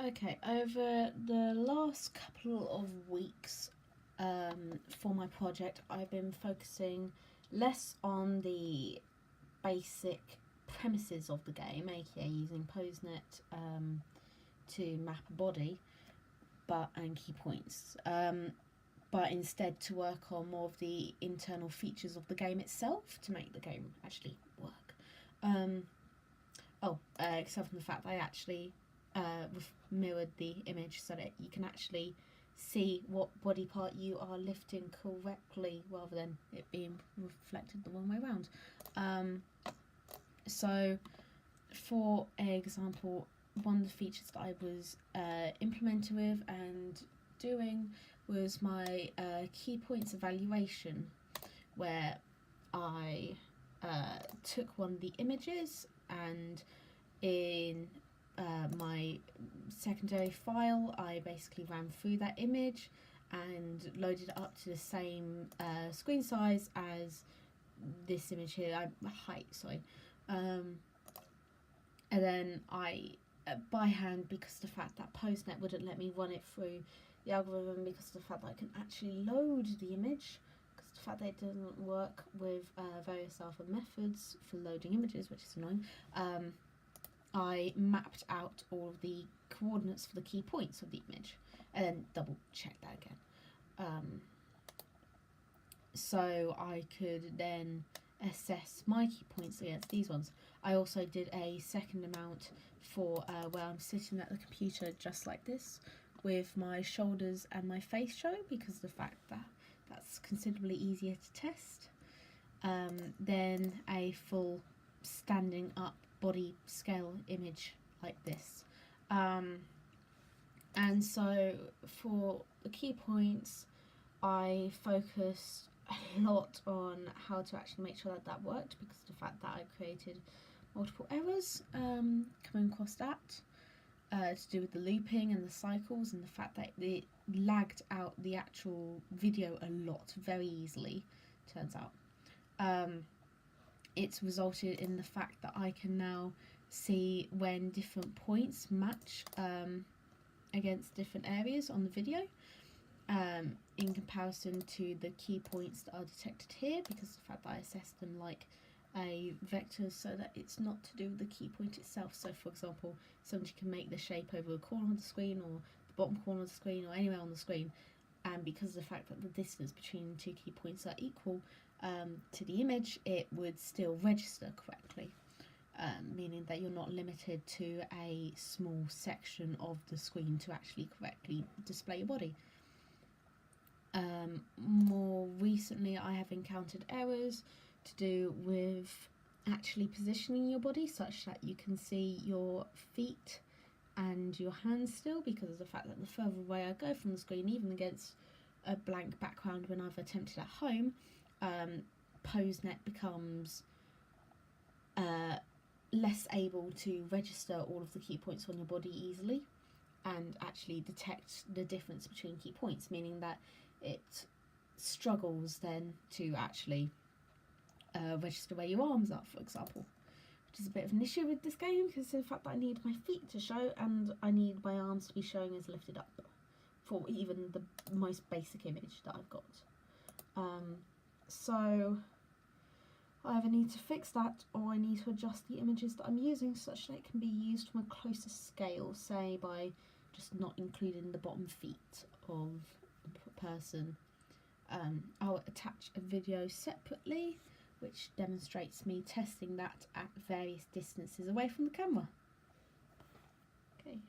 Okay, over the last couple of weeks for my project, I've been focusing less on the basic premises of the game, aka using PoseNet to map a body and key points, but instead to work on more of the internal features of the game itself to make the game actually work. Except for the fact that I actually mirrored the image so that you can actually see what body part you are lifting correctly rather than it being reflected the wrong way around. So for example, one of the features that I was implementing with and doing was my key points evaluation, where I took one of the images and in my secondary file I basically ran through that image and loaded it up to the same screen size as this image here, height, sorry, and then I by hand, because of the fact that PoseNet wouldn't let me run it through the algorithm because of the fact that I can actually load the image, because of the fact that it doesn't work with various other methods for loading images, which is annoying. I mapped out all of the coordinates for the key points of the image and then double check that again, so I could then assess my key points against these ones. I also did a second amount for where I'm sitting at the computer just like this with my shoulders and my face showing, because of the fact that that's considerably easier to test. Then a full standing up body scale image like this. And so for the key points, I focused a lot on how to actually make sure that that worked, because of the fact that I created multiple errors coming across that to do with the looping and the cycles, and the fact that it lagged out the actual video a lot very easily, turns out. It's resulted in the fact that I can now see when different points match against different areas on the video, in comparison to the key points that are detected here, because of the fact that I assessed them like a vector so that it's not to do with the key point itself. So for example, somebody can make the shape over a corner of the screen or the bottom corner of the screen or anywhere on the screen, and because of the fact that the distance between two key points are equal to the image, it would still register correctly, meaning that you're not limited to a small section of the screen to actually correctly display your body. More recently I have encountered errors to do with actually positioning your body such that you can see your feet and your hands still, because of the fact that the further away I go from the screen, even against a blank background when I've attempted at home, PoseNet becomes less able to register all of the key points on your body easily and actually detect the difference between key points, meaning that it struggles then to actually register where your arms are, for example, which is a bit of an issue with this game, because of the fact that I need my feet to show and I need my arms to be showing as lifted up for even the most basic image that I've got. So I either need to fix that or I need to adjust the images that I'm using such that it can be used from a closer scale, say by just not including the bottom feet of the person. I'll attach a video separately which demonstrates me testing that at various distances away from the camera. Okay.